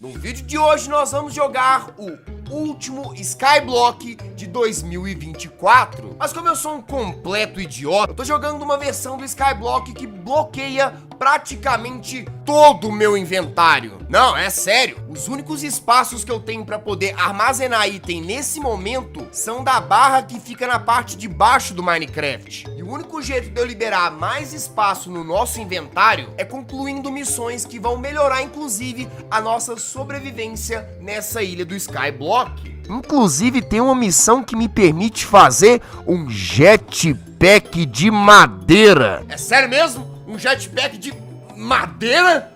No vídeo de hoje nós vamos jogar o último Skyblock de 2024. Mas como eu sou um completo idiota, eu tô jogando uma versão do Skyblock que bloqueia praticamente todo o meu inventário. Não, é sério. Os únicos espaços que eu tenho pra poder armazenar item nesse momento são da barra que fica na parte de baixo do Minecraft. E o único jeito de eu liberar mais espaço no nosso inventário é concluindo missões que vão melhorar, inclusive, a nossa sobrevivência nessa ilha do Skyblock. Inclusive, tem uma missão que me permite fazer um jetpack de madeira. É sério mesmo? Um jetpack de madeira?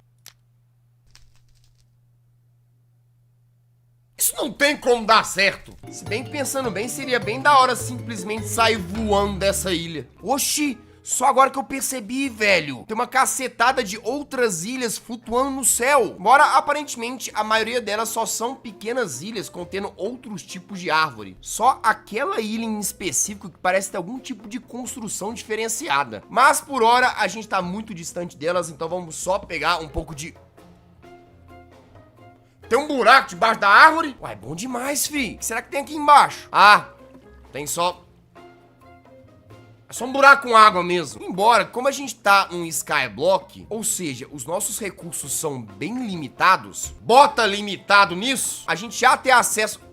Isso não tem como dar certo. Se bem que pensando bem, seria bem da hora simplesmente sair voando dessa ilha. Oxi, só agora que eu percebi, velho. Tem uma cacetada de outras ilhas flutuando no céu. Embora, aparentemente, a maioria delas só são pequenas ilhas contendo outros tipos de árvore. Só aquela ilha em específico que parece ter algum tipo de construção diferenciada. Mas, por hora, a gente tá muito distante delas, então vamos só pegar um pouco de... Tem um buraco debaixo da árvore? Uai, bom demais, fi. O que será que tem aqui embaixo? Ah, tem só... É só um buraco com água mesmo. Embora, como a gente tá num Skyblock, ou seja, os nossos recursos são bem limitados, bota limitado nisso, a gente já tem acesso...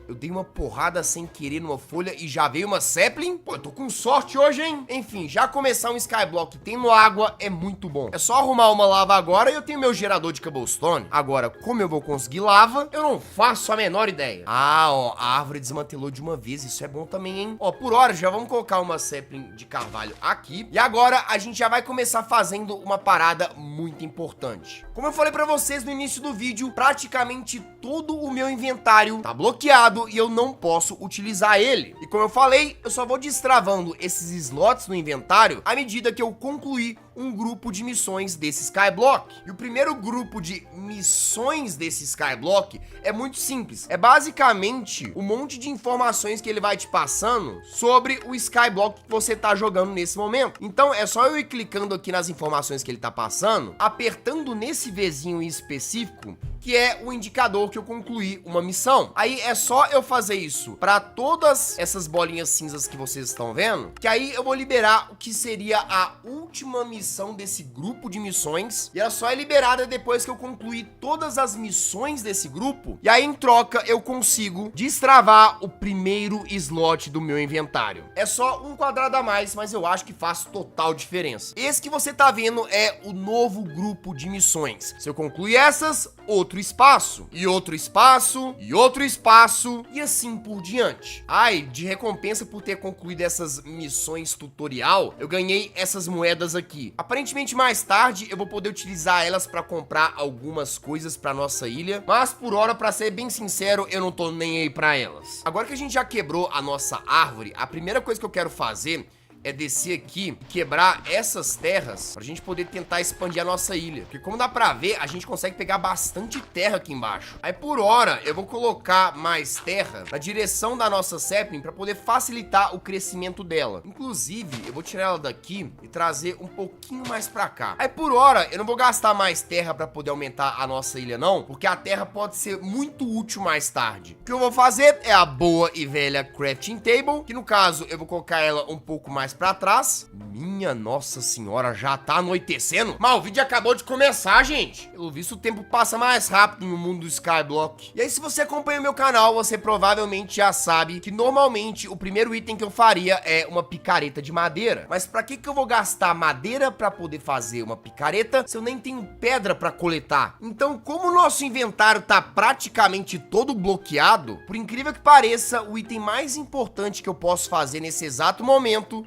Eu dei uma porrada sem querer numa folha e já veio uma sapling? Pô, eu tô com sorte hoje, hein? Enfim, já começar um Skyblock tendo água é muito bom. É só arrumar uma lava agora e eu tenho meu gerador de cobblestone. Agora, como eu vou conseguir lava, eu não faço a menor ideia. Ah, ó, a árvore desmantelou de uma vez, isso é bom também, hein? Ó, por hora, já vamos colocar uma sapling de carvalho aqui. E agora, a gente já vai começar fazendo uma parada muito importante. Como eu falei pra vocês no início do vídeo, praticamente todo o meu inventário tá bloqueado e eu não posso utilizar ele. E como eu falei, eu só vou destravando esses slots no inventário à medida que eu concluir um grupo de missões desse Skyblock. E o primeiro grupo de missões desse Skyblock é muito simples. É basicamente um monte de informações que ele vai te passando sobre o Skyblock que você tá jogando nesse momento. Então é só eu ir clicando aqui nas informações que ele tá passando, apertando nesse Vzinho em específico, que é o indicador que eu concluí uma missão. Aí é só eu fazer isso para todas essas bolinhas cinzas que vocês estão vendo, que aí eu vou liberar o que seria a última missão desse grupo de missões, e ela só é liberada depois que eu concluir todas as missões desse grupo, e aí em troca eu consigo destravar o primeiro slot do meu inventário. É só um quadrado a mais, mas eu acho que faz total diferença. Esse que você tá vendo é o novo grupo de missões. Se eu concluir essas, outro espaço, e outro espaço, e outro espaço, e assim por diante. Ai, de recompensa por ter concluído essas missões tutorial, eu ganhei essas moedas aqui. Aparentemente mais tarde eu vou poder utilizar elas pra comprar algumas coisas pra nossa ilha, mas por hora, pra ser bem sincero, eu não tô nem aí pra elas. Agora que a gente já quebrou a nossa árvore, a primeira coisa que eu quero fazer é descer aqui e quebrar essas terras pra gente poder tentar expandir a nossa ilha. Porque como dá pra ver, a gente consegue pegar bastante terra aqui embaixo. Aí por hora, eu vou colocar mais terra na direção da nossa sapling pra poder facilitar o crescimento dela. Inclusive, eu vou tirar ela daqui e trazer um pouquinho mais pra cá. Aí por hora, eu não vou gastar mais terra pra poder aumentar a nossa ilha não, porque a terra pode ser muito útil mais tarde. O que eu vou fazer é a boa e velha crafting table, que no caso, eu vou colocar ela um pouco mais pra trás. Minha nossa senhora, já tá anoitecendo? Mas o vídeo acabou de começar, gente. Pelo visto, o tempo passa mais rápido no mundo do Skyblock. E aí, se você acompanha o meu canal, você provavelmente já sabe que normalmente o primeiro item que eu faria é uma picareta de madeira. Mas pra que eu vou gastar madeira pra poder fazer uma picareta se eu nem tenho pedra pra coletar? Então, como o nosso inventário tá praticamente todo bloqueado, por incrível que pareça, o item mais importante que eu posso fazer nesse exato momento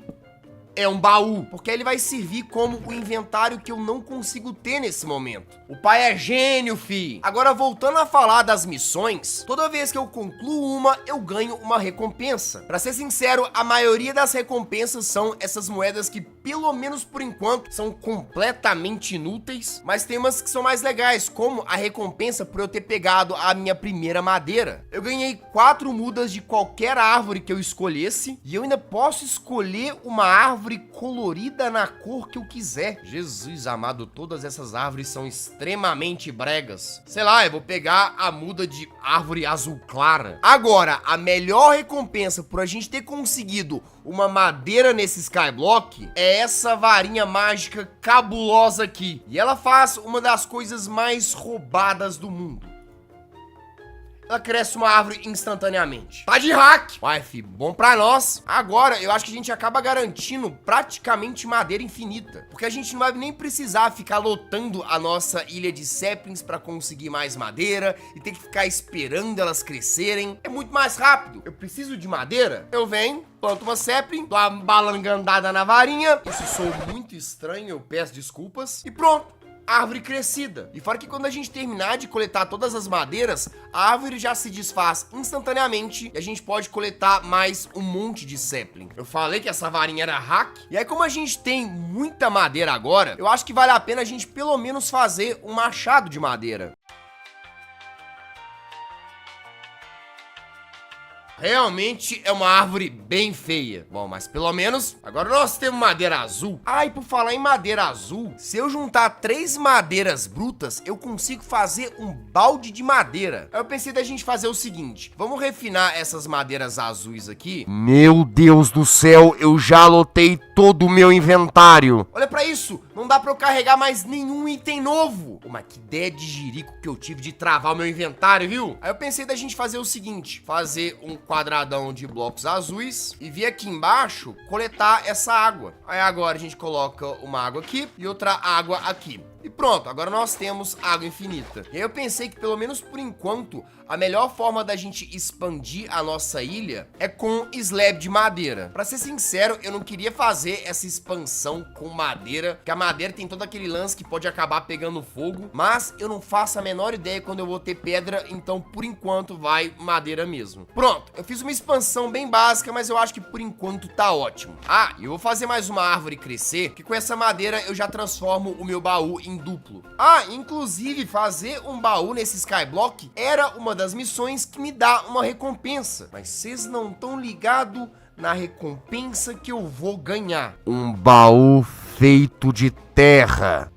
é um baú, porque ele vai servir como o inventário que eu não consigo ter nesse momento. O pai é gênio, fi. Agora, voltando a falar das missões, toda vez que eu concluo uma, eu ganho uma recompensa. Pra ser sincero, a maioria das recompensas são essas moedas que pelo menos por enquanto, são completamente inúteis, mas tem umas que são mais legais, como a recompensa por eu ter pegado a minha primeira madeira. Eu ganhei 4 mudas de qualquer árvore que eu escolhesse, e eu ainda posso escolher uma árvore colorida na cor que eu quiser. Jesus amado, todas essas árvores são extremamente bregas. Sei lá, eu vou pegar a muda de árvore azul clara. Agora, a melhor recompensa por a gente ter conseguido uma madeira nesse Skyblock é essa varinha mágica cabulosa aqui. E ela faz uma das coisas mais roubadas do mundo. Ela cresce uma árvore instantaneamente. Tá de hack! Uai, fi, bom pra nós. Agora, eu acho que a gente acaba garantindo praticamente madeira infinita. Porque a gente não vai nem precisar ficar lotando a nossa ilha de saplings pra conseguir mais madeira e ter que ficar esperando elas crescerem. É muito mais rápido. Eu preciso de madeira? Eu venho, planto uma sapling, dou uma balangandada na varinha. Isso soou muito estranho, eu peço desculpas. E pronto. Árvore crescida. E fora que quando a gente terminar de coletar todas as madeiras, a árvore já se desfaz instantaneamente e a gente pode coletar mais um monte de sapling. Eu falei que essa varinha era hack. E aí, como a gente tem muita madeira agora, eu acho que vale a pena a gente pelo menos fazer um machado de madeira. Realmente é uma árvore bem feia. Bom, mas pelo menos agora nós temos madeira azul. Ah, e por falar em madeira azul, se eu juntar 3 madeiras brutas, eu consigo fazer um balde de madeira. Aí eu pensei da gente fazer o seguinte, vamos refinar essas madeiras azuis aqui. Meu Deus do céu, eu já lotei todo o meu inventário. Olha pra isso, não dá pra eu carregar mais nenhum item novo. Pô, mas que ideia de jirico que eu tive de travar o meu inventário, viu? Aí eu pensei da gente fazer o seguinte, fazer um quadradão de blocos azuis e vir aqui embaixo coletar essa água. Aí agora a gente coloca uma água aqui e outra água aqui. E pronto, agora nós temos água infinita. E aí eu pensei que, pelo menos por enquanto, a melhor forma da gente expandir a nossa ilha é com slab de madeira. Pra ser sincero, eu não queria fazer essa expansão com madeira, porque a madeira tem todo aquele lance que pode acabar pegando fogo, mas eu não faço a menor ideia quando eu vou ter pedra, então por enquanto vai madeira mesmo. Pronto, eu fiz uma expansão bem básica, mas eu acho que por enquanto tá ótimo. Ah, e eu vou fazer mais uma árvore crescer, que com essa madeira eu já transformo o meu baú em duplo. Ah, inclusive fazer um baú nesse Skyblock era uma das missões que me dá uma recompensa. Mas vocês não estão ligados na recompensa que eu vou ganhar. Um baú feito de terra.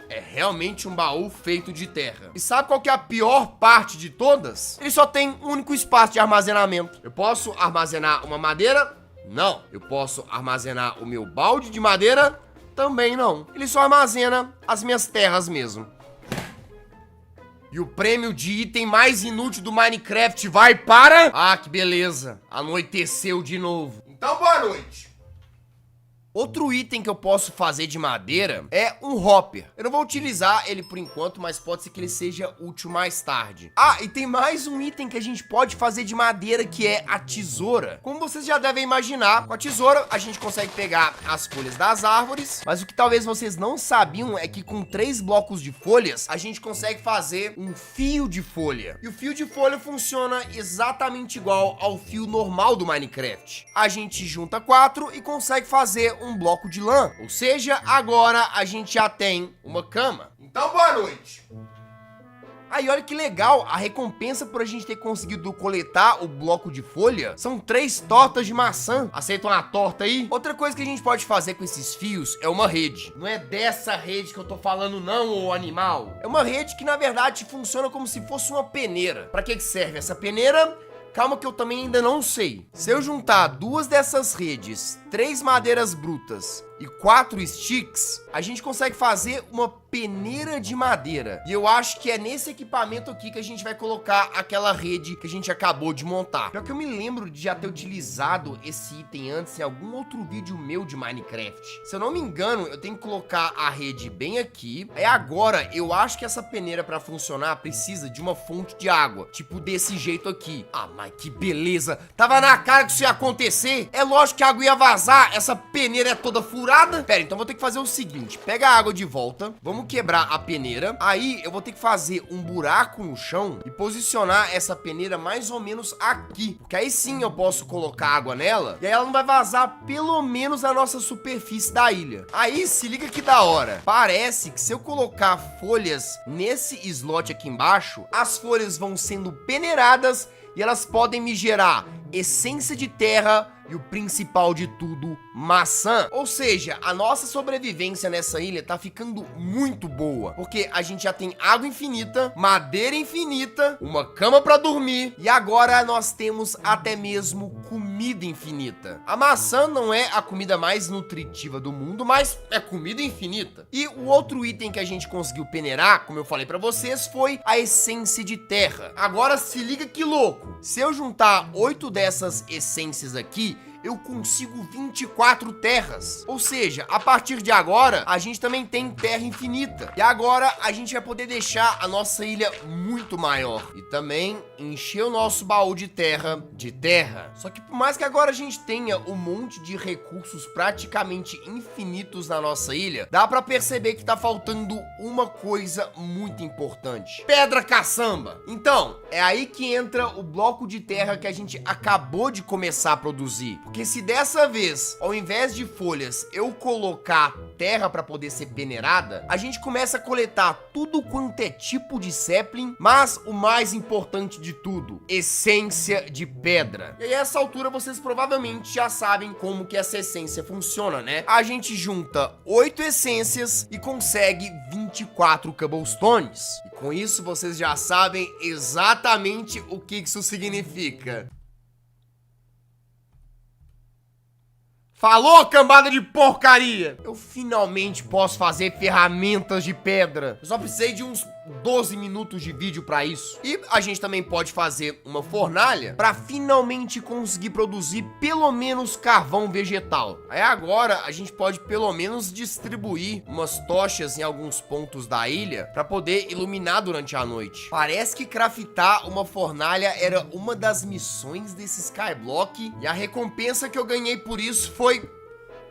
É realmente um baú feito de terra. E sabe qual que é a pior parte de todas? Ele só tem um único espaço de armazenamento. Eu posso armazenar uma madeira? Não. Eu posso armazenar o meu balde de madeira? Também não. Ele só armazena as minhas terras mesmo. E o prêmio de item mais inútil do Minecraft vai para... Ah, que beleza. Anoiteceu de novo. Então, boa noite. Outro item que eu posso fazer de madeira é um hopper. Eu não vou utilizar ele por enquanto, mas pode ser que ele seja útil mais tarde. Ah, e tem mais um item que a gente pode fazer de madeira, que é a tesoura. Como vocês já devem imaginar, com a tesoura a gente consegue pegar as folhas das árvores, mas o que talvez vocês não sabiam é que com 3 blocos de folhas, a gente consegue fazer um fio de folha. E o fio de folha funciona exatamente igual ao fio normal do Minecraft. A gente junta 4 e consegue fazer um bloco de lã. Ou seja, agora a gente já tem uma cama. Então, boa noite. Aí, olha que legal, a recompensa por a gente ter conseguido coletar o bloco de folha são 3 tortas de maçã. Aceitam a torta aí? Outra coisa que a gente pode fazer com esses fios é uma rede. Não é dessa rede que eu tô falando não, ô animal. É uma rede que, na verdade, funciona como se fosse uma peneira. Pra que serve essa peneira? Calma que eu também ainda não sei. Se eu juntar 2 dessas redes, 3 madeiras brutas e 4 sticks, a gente consegue fazer uma peneira de madeira. E eu acho que é nesse equipamento aqui que a gente vai colocar aquela rede que a gente acabou de montar. Pior que eu me lembro de já ter utilizado esse item antes em algum outro vídeo meu de Minecraft. Se eu não me engano, eu tenho que colocar a rede bem aqui. Aí agora, eu acho que essa peneira pra funcionar precisa de uma fonte de água. Tipo desse jeito aqui. Ah, mas que beleza. Tava na cara que isso ia acontecer. É lógico que a água ia vazar. Essa peneira é toda furada. furada? Pera, então vou ter que fazer o seguinte, pega a água de volta, vamos quebrar a peneira, aí eu vou ter que fazer um buraco no chão e posicionar essa peneira mais ou menos aqui, porque aí sim eu posso colocar água nela e aí ela não vai vazar pelo menos a nossa superfície da ilha. Aí se liga que da hora, parece que se eu colocar folhas nesse slot aqui embaixo, as folhas vão sendo peneiradas e elas podem me gerar essência de terra e o principal de tudo, maçã. Ou seja, a nossa sobrevivência nessa ilha tá ficando muito boa, porque a gente já tem água infinita, madeira infinita, uma cama pra dormir e agora nós temos até mesmo comida infinita. A maçã não é a comida mais nutritiva do mundo, mas é comida infinita. E o outro item que a gente conseguiu peneirar, como eu falei pra vocês, foi a essência de terra. Agora se liga que louco, se eu juntar 8 dessas essências aqui, eu consigo 24 terras. Ou seja, a partir de agora, a gente também tem terra infinita. E agora a gente vai poder deixar a nossa ilha muito maior. E também encher o nosso baú de terra. Só que por mais que agora a gente tenha um monte de recursos praticamente infinitos na nossa ilha, dá pra perceber que tá faltando uma coisa muito importante. Pedra caçamba. Então, é aí que entra o bloco de terra que a gente acabou de começar a produzir. Porque se dessa vez, ao invés de folhas, eu colocar terra para poder ser peneirada, a gente começa a coletar tudo quanto é tipo de sapling, mas o mais importante de tudo, essência de pedra. E aí, a essa altura, vocês provavelmente já sabem como que essa essência funciona, né? A gente junta 8 essências e consegue 24 cobblestones. E com isso, vocês já sabem exatamente o que isso significa. Falou, cambada de porcaria! Eu finalmente posso fazer ferramentas de pedra. Eu só precisei de uns 12 minutos de vídeo pra isso. E a gente também pode fazer uma fornalha pra finalmente conseguir produzir pelo menos carvão vegetal. Aí agora a gente pode pelo menos distribuir umas tochas em alguns pontos da ilha pra poder iluminar durante a noite. Parece que craftar uma fornalha era uma das missões desse Skyblock e a recompensa que eu ganhei por isso foi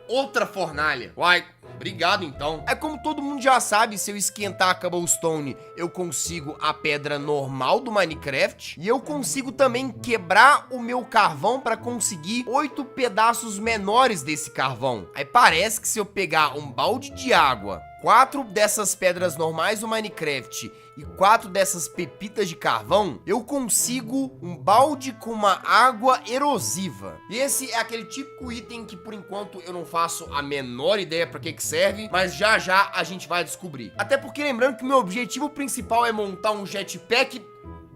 outra fornalha. Uai, obrigado então. É como todo mundo já sabe, se eu esquentar a cobblestone, eu consigo a pedra normal do Minecraft. E eu consigo também quebrar o meu carvão para conseguir 8 pedaços menores desse carvão. Aí parece que se eu pegar um balde de água, 4 dessas pedras normais do Minecraft e 4 dessas pepitas de carvão, eu consigo um balde com uma água erosiva. E esse é aquele típico item que por enquanto eu não faço a menor ideia pra que serve, mas já já a gente vai descobrir. Até porque lembrando que o meu objetivo principal é montar um jetpack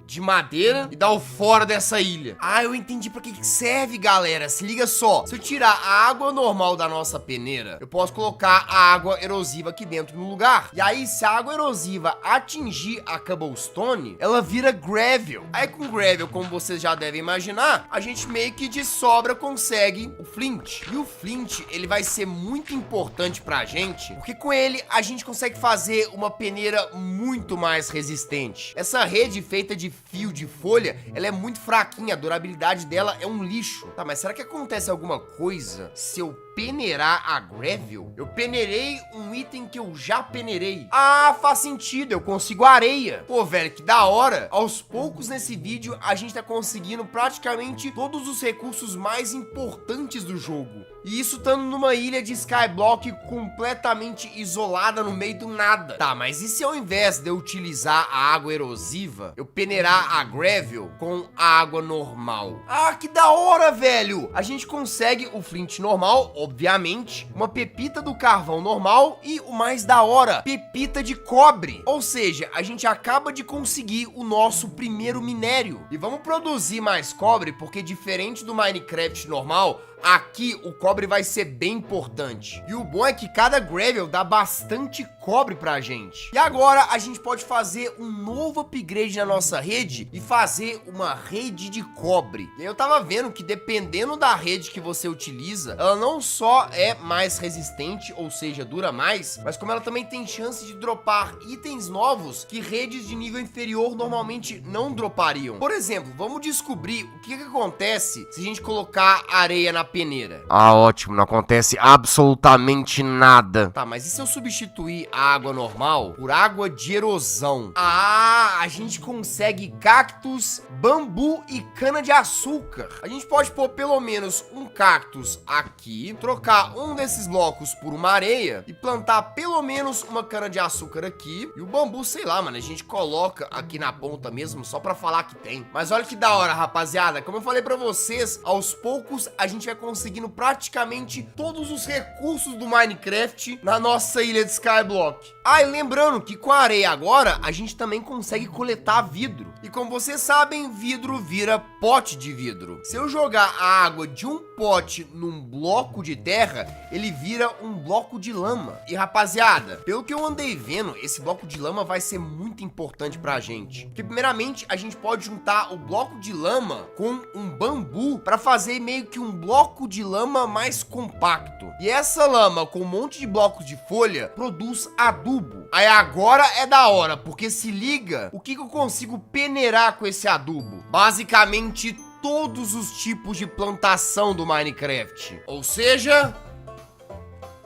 de madeira e dar o fora dessa ilha. Ah, eu entendi pra que serve, galera. Se liga só. Se eu tirar a água normal da nossa peneira, eu posso colocar a água erosiva aqui dentro no lugar. E aí, se a água erosiva atingir a cobblestone, ela vira gravel. Aí com gravel, como vocês já devem imaginar, a gente meio que de sobra consegue o flint. E o flint, ele vai ser muito importante pra gente, porque com ele a gente consegue fazer uma peneira muito mais resistente. Essa rede feita de fio de folha, ela é muito fraquinha, a durabilidade dela é um lixo. Tá, mas será que acontece alguma coisa se eu peneirar a gravel? Eu peneirei um item que eu já peneirei. Ah, faz sentido, eu consigo areia. Pô, velho, que da hora. Aos poucos nesse vídeo, a gente tá conseguindo praticamente todos os recursos mais importantes do jogo. E isso estando numa ilha de Skyblock completamente isolada no meio do nada. Tá, mas e se ao invés de eu utilizar a água erosiva, eu peneirar a gravel com a água normal? Ah, que da hora, velho! A gente consegue o flint normal, obviamente, uma pepita do carvão normal e o mais da hora, pepita de cobre. Ou seja, a gente acaba de conseguir o nosso primeiro minério. E vamos produzir mais cobre, porque diferente do Minecraft normal, aqui o cobre vai ser bem importante. E o bom é que cada gravel dá bastante cobre pra gente. E agora a gente pode fazer um novo upgrade na nossa rede e fazer uma rede de cobre. E aí eu tava vendo que dependendo da rede que você utiliza, ela não só é mais resistente, ou seja, dura mais, mas como ela também tem chance de dropar itens novos que redes de nível inferior normalmente não dropariam. Por exemplo, vamos descobrir o que acontece se a gente colocar areia na peneira. Ah, ótimo, não acontece absolutamente nada. Tá, mas e se eu substituir a água normal por água de erosão? Ah, a gente consegue cactos, bambu e cana-de-açúcar. A gente pode pôr pelo menos um cactus aqui, trocar um desses blocos por uma areia e plantar pelo menos uma cana-de-açúcar aqui. E o bambu, sei lá, mano, a gente coloca aqui na ponta mesmo só pra falar que tem. Mas olha que da hora, rapaziada. Como eu falei pra vocês, aos poucos a gente vai conseguindo praticamente todos os recursos do Minecraft na nossa ilha de Skyblock. Ah, e lembrando que com a areia agora, a gente também consegue coletar vidro. E como vocês sabem, vidro vira pote de vidro. Se eu jogar a água de um pote num bloco de terra, ele vira um bloco de lama. E rapaziada, pelo que eu andei vendo, esse bloco de lama vai ser muito importante pra gente. Porque primeiramente, a gente pode juntar o bloco de lama com um bambu pra fazer meio que um bloco de lama mais compacto. E essa lama com um monte de blocos de folha produz adubo. Aí agora é da hora, porque se liga, o que eu consigo peneirar com esse adubo? Basicamente todos os tipos de plantação do Minecraft. Ou seja,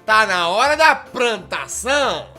tá na hora da plantação.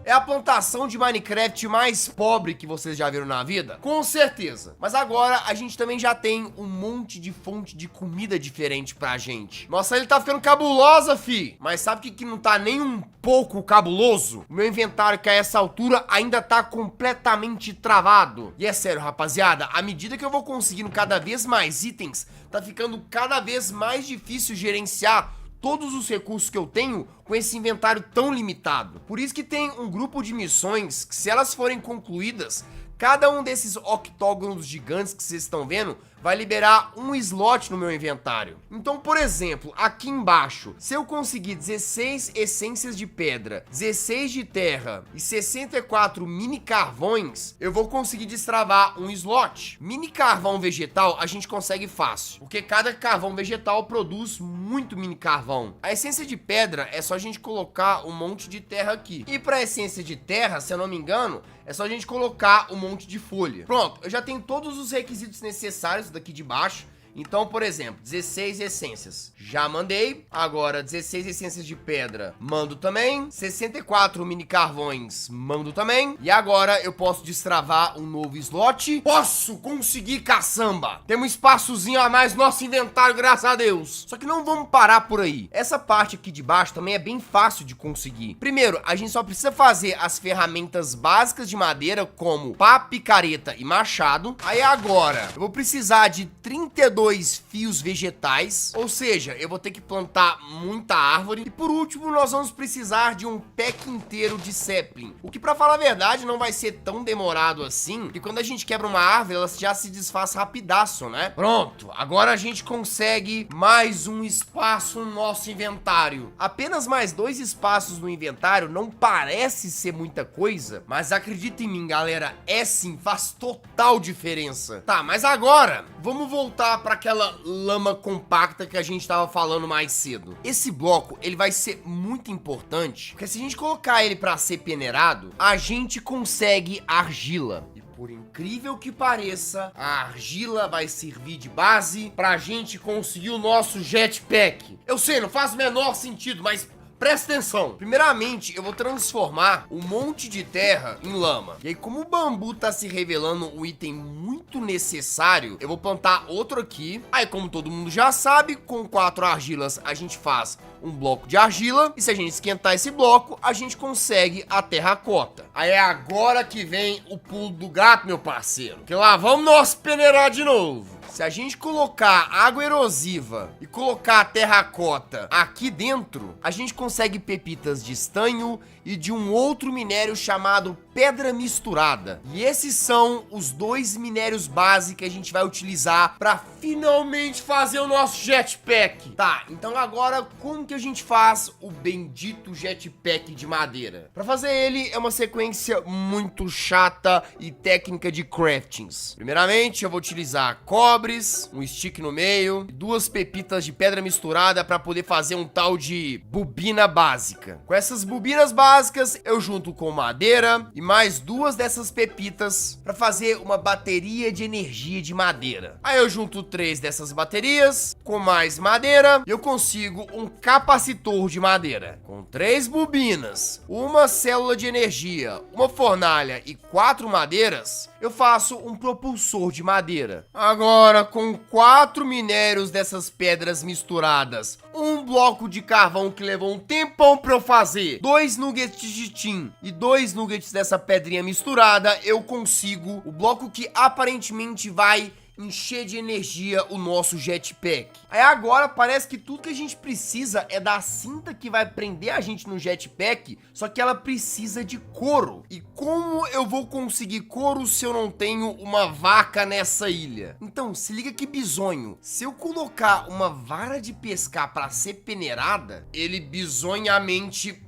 É a plantação de Minecraft mais pobre que vocês já viram na vida? Com certeza. Mas agora a gente também já tem um monte de fonte de comida diferente pra gente. Nossa, ele tá ficando cabulosa, fi. Mas sabe o que não tá nem um pouco cabuloso? O meu inventário, que a essa altura ainda tá completamente travado. E é sério, rapaziada, à medida que eu vou conseguindo cada vez mais itens, tá ficando cada vez mais difícil gerenciar todos os recursos que eu tenho com esse inventário tão limitado. Por isso que tem um grupo de missões que, se elas forem concluídas, cada um desses octógonos gigantes que vocês estão vendo vai liberar um slot no meu inventário. Então, por exemplo, aqui embaixo, se eu conseguir 16 essências de pedra, 16 de terra e 64 mini carvões, eu vou conseguir destravar um slot. Mini carvão vegetal a gente consegue fácil, porque cada carvão vegetal produz muito mini carvão. A essência de pedra é só a gente colocar um monte de terra aqui. E para essência de terra, se eu não me engano, é só a gente colocar um monte de folha. Pronto, eu já tenho todos os requisitos necessários daqui de baixo. Então, por exemplo, 16 essências. Já mandei. Agora, 16 essências de pedra. Mando também. 64 mini carvões. Mando também. E agora eu posso destravar um novo slot. Posso conseguir, caçamba. Temos um espaçozinho a mais no nosso inventário, graças a Deus. Só que não vamos parar por aí. Essa parte aqui de baixo também é bem fácil de conseguir. Primeiro, a gente só precisa fazer as ferramentas básicas de madeira, como pá, picareta e machado. Aí agora, eu vou precisar de 32 fios vegetais, ou seja, eu vou ter que plantar muita árvore. E por último, nós vamos precisar de um pack inteiro de sapling, o que, pra falar a verdade, não vai ser tão demorado assim, porque quando a gente quebra uma árvore, ela já se desfaz rapidaço, né? Pronto, agora a gente consegue mais um espaço no nosso inventário. Apenas mais 2 espaços no inventário não parece ser muita coisa, mas acredita em mim, galera, é sim, faz total diferença. Tá, mas agora, vamos voltar pra aquela lama compacta que a gente tava falando mais cedo. Esse bloco, ele vai ser muito importante, porque se a gente colocar ele pra ser peneirado, a gente consegue argila. E por incrível que pareça, a argila vai servir de base pra gente conseguir o nosso jetpack. Eu sei, não faz o menor sentido, mas presta atenção. Primeiramente, eu vou transformar um monte de terra em lama. E aí, como o bambu tá se revelando um item muito necessário, eu vou plantar outro aqui. Aí, como todo mundo já sabe, com 4 argilas a gente faz um bloco de argila. E se a gente esquentar esse bloco, a gente consegue a terracota. Aí é agora que vem o pulo do gato, meu parceiro. Que lá vamos nós peneirar de novo. Se a gente colocar água erosiva e colocar a terracota aqui dentro, a gente consegue pepitas de estanho e de um outro minério chamado pedra misturada. E esses são os dois minérios básicos que a gente vai utilizar para finalmente fazer o nosso jetpack. Tá, então agora como que a gente faz o bendito jetpack de madeira? Para fazer ele é uma sequência muito chata e técnica de craftings. Primeiramente, eu vou utilizar cobres, um stick no meio e duas pepitas de pedra misturada para poder fazer um tal de bobina básica. Com essas bobinas básicas, eu junto com madeira e mais duas dessas pepitas para fazer uma bateria de energia de madeira. Aí eu junto 3 dessas baterias com mais madeira e eu consigo um capacitor de madeira. Com 3 bobinas, uma célula de energia, uma fornalha e 4 madeiras, eu faço um propulsor de madeira. Agora, com 4 minérios dessas pedras misturadas, um bloco de carvão que levou um tempão pra eu fazer, 2 nuggets de tin e 2 nuggets dessa pedrinha misturada, eu consigo o bloco que aparentemente vai encher de energia o nosso jetpack. Aí agora parece que tudo que a gente precisa é da cinta que vai prender a gente no jetpack, só que ela precisa de couro. E como eu vou conseguir couro se eu não tenho uma vaca nessa ilha? Então, se liga que bizonho. Se eu colocar uma vara de pescar pra ser peneirada, ele bizonhamente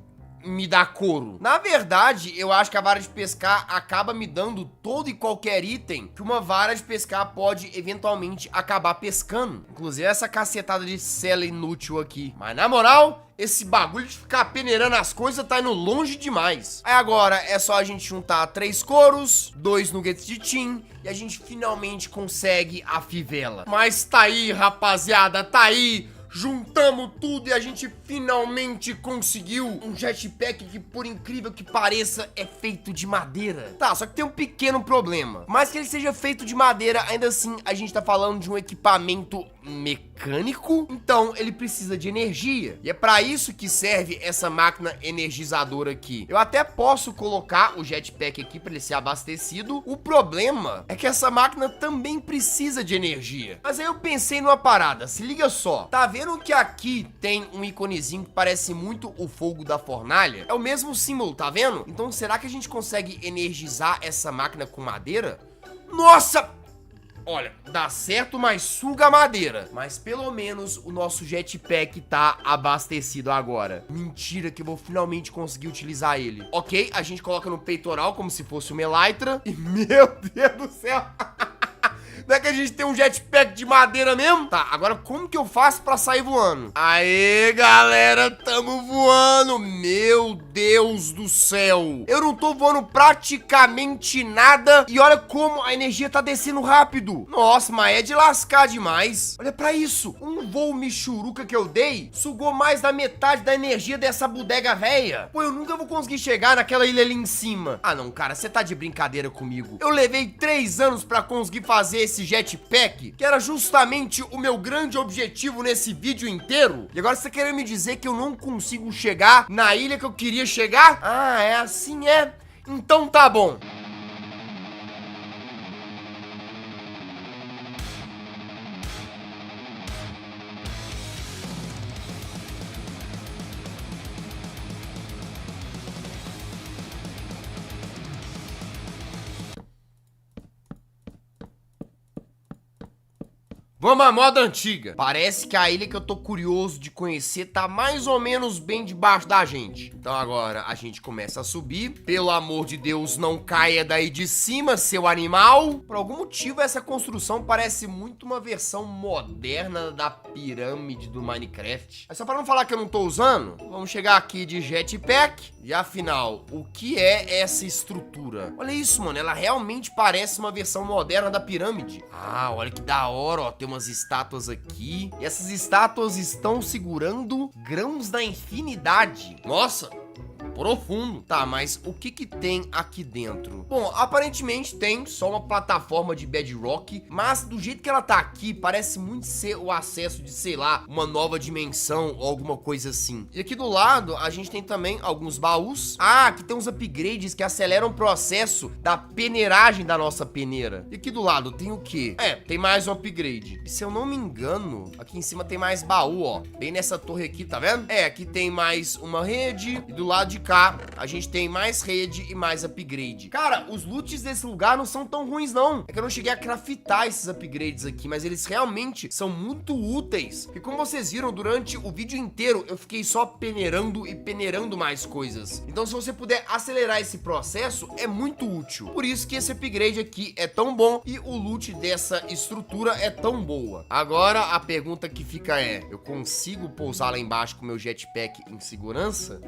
me dá couro. Na verdade, eu acho que a vara de pescar acaba me dando todo e qualquer item que uma vara de pescar pode eventualmente acabar pescando. Inclusive essa cacetada de cela inútil aqui. Mas na moral, esse bagulho de ficar peneirando as coisas tá indo longe demais. Aí agora é só a gente juntar 3 couros, 2 nuggets de tin e a gente finalmente consegue a fivela. Mas tá aí, rapaziada, tá aí. Juntamos tudo e a gente finalmente conseguiu um jetpack que, por incrível que pareça, é feito de madeira. Tá, só que tem um pequeno problema. Mas que ele seja feito de madeira, ainda assim, a gente tá falando de um equipamento mecânico, então ele precisa de energia. E é pra isso que serve essa máquina energizadora aqui. Eu até posso colocar o jetpack aqui pra ele ser abastecido. O problema é que essa máquina também precisa de energia. Mas aí eu pensei numa parada, se liga só. Tá vendo que aqui tem um iconezinho que parece muito o fogo da fornalha? É o mesmo símbolo, tá vendo? Então será que a gente consegue energizar essa máquina com madeira? Nossa! Olha, dá certo, mas suga a madeira. Mas pelo menos o nosso jetpack tá abastecido agora. Mentira que eu vou finalmente conseguir utilizar ele. Ok, a gente coloca no peitoral como se fosse uma elytra. E meu Deus do céu... Não é que a gente tem um jetpack de madeira mesmo? Tá, agora como que eu faço pra sair voando? Aê, galera, tamo voando. Meu Deus do céu. Eu não tô voando praticamente nada. E olha como a energia tá descendo rápido. Nossa, mas é de lascar demais. Olha pra isso. Um voo michuruca que eu dei sugou mais da metade da energia dessa bodega velha. Pô, eu nunca vou conseguir chegar naquela ilha ali em cima. Ah, não, cara, você tá de brincadeira comigo. Eu levei 3 anos pra conseguir fazer esse jetpack, que era justamente o meu grande objetivo nesse vídeo inteiro. E agora você querendo me dizer que eu não consigo chegar na ilha que eu queria chegar? Ah, é assim, é? Então tá bom. Vamos à moda antiga. Parece que a ilha que eu tô curioso de conhecer tá mais ou menos bem debaixo da gente. Então agora a gente começa a subir. Pelo amor de Deus, não caia daí de cima, seu animal. Por algum motivo, essa construção parece muito uma versão moderna da pirâmide do Minecraft. Mas só pra não falar que eu não tô usando, vamos chegar aqui de jetpack. E afinal, o que é essa estrutura? Olha isso, mano. Ela realmente parece uma versão moderna da pirâmide. Ah, olha que da hora, ó. Tem umas estátuas aqui. E essas estátuas estão segurando grãos da infinidade. Nossa! profundo. Tá, mas o que que tem aqui dentro? Bom, aparentemente tem só uma plataforma de bedrock, mas do jeito que ela tá aqui, parece muito ser o acesso de, sei lá, uma nova dimensão ou alguma coisa assim. E aqui do lado, a gente tem também alguns baús. Ah, aqui tem uns upgrades que aceleram o processo da peneiragem da nossa peneira. E aqui do lado tem o quê? Tem mais um upgrade. E se eu não me engano, aqui em cima tem mais baú, ó. Bem nessa torre aqui, tá vendo? Aqui tem mais uma rede. E do lado de cá, a gente tem mais rede e mais upgrade. Cara, os loots desse lugar não são tão ruins, não. É que eu não cheguei a craftar esses upgrades aqui, mas eles realmente são muito úteis. E como vocês viram, durante o vídeo inteiro, eu fiquei só peneirando e peneirando mais coisas. Então, se você puder acelerar esse processo, é muito útil. Por isso que esse upgrade aqui é tão bom e o loot dessa estrutura é tão boa. Agora, a pergunta que fica é, eu consigo pousar lá embaixo com meu jetpack em segurança?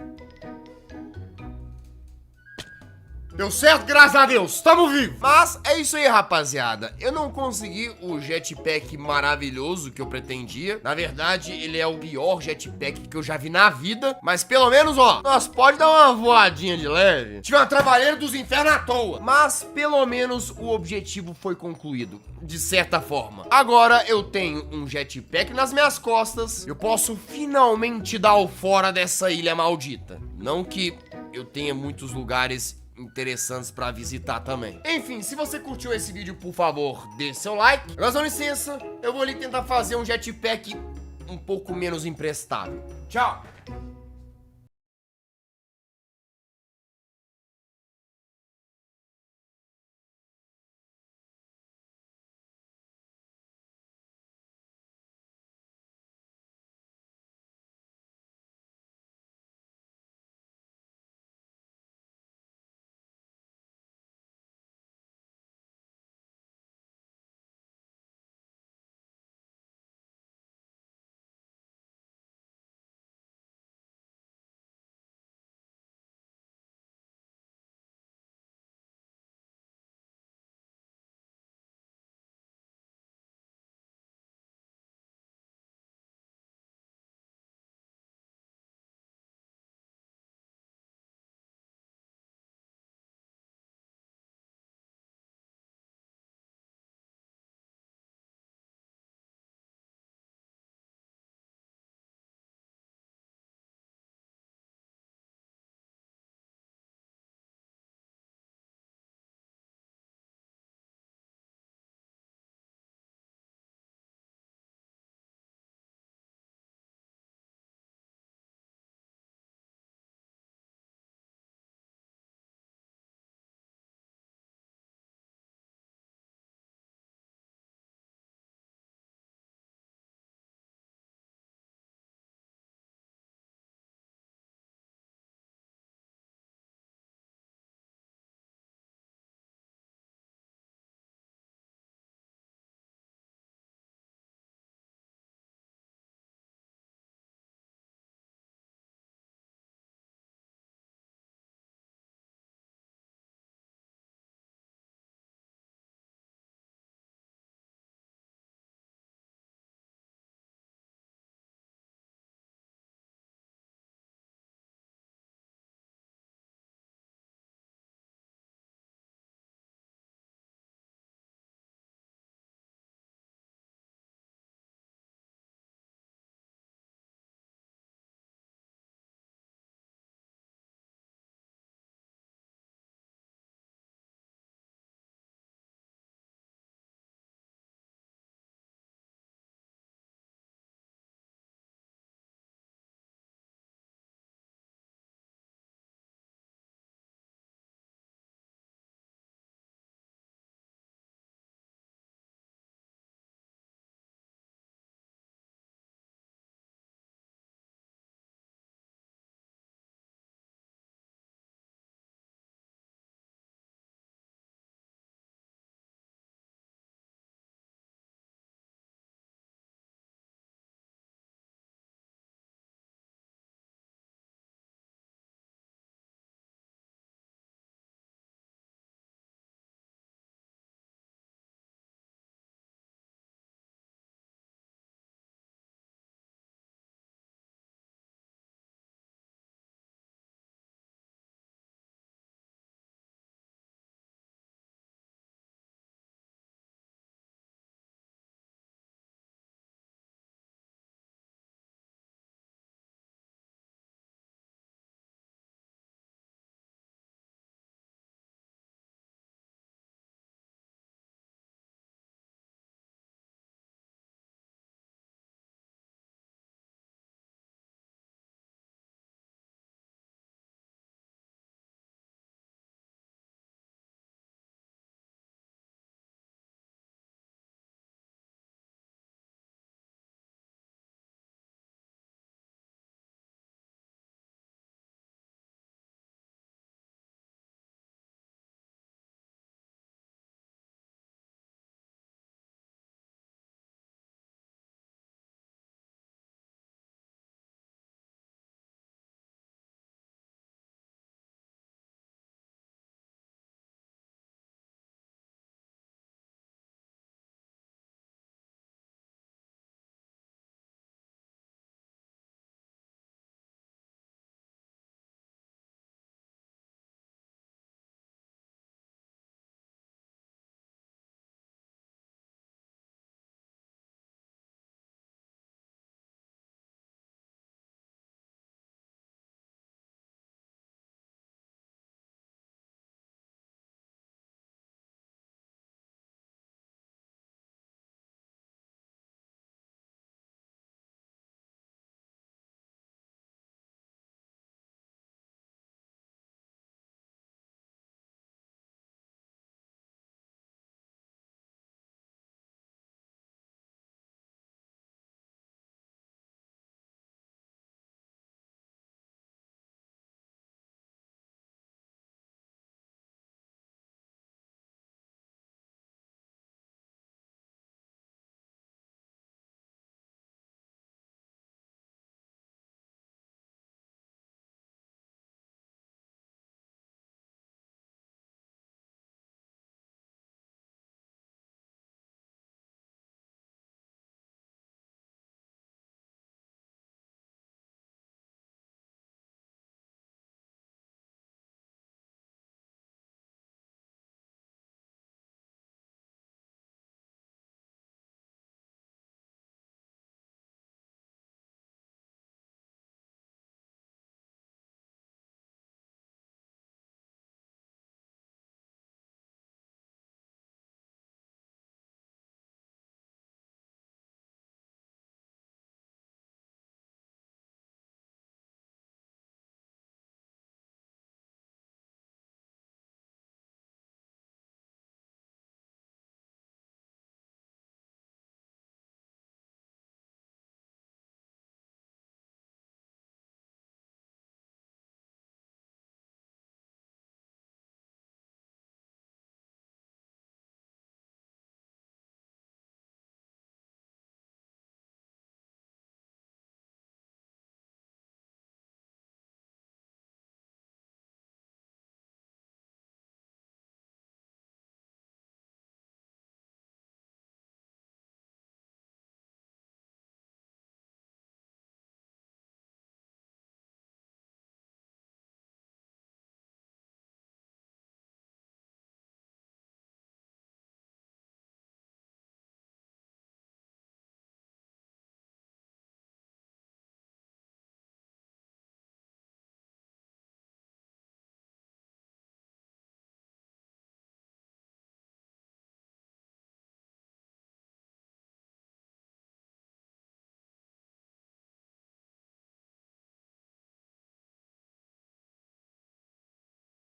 Deu certo, graças a Deus, tamo vivo. Mas é isso aí, rapaziada. Eu não consegui o jetpack maravilhoso que eu pretendia. Na verdade, ele é o pior jetpack que eu já vi na vida. Mas pelo menos, ó, nós pode dar uma voadinha de leve. Tive uma trabalheira dos infernos à toa. Mas pelo menos o objetivo foi concluído, de certa forma. Agora eu tenho um jetpack nas minhas costas. Eu posso finalmente dar o fora dessa ilha maldita. Não que eu tenha muitos lugares interessantes pra visitar também. Enfim, se você curtiu esse vídeo, por favor, dê seu like. Agora, dá licença, eu vou ali tentar fazer um jetpack um pouco menos imprestável. Tchau!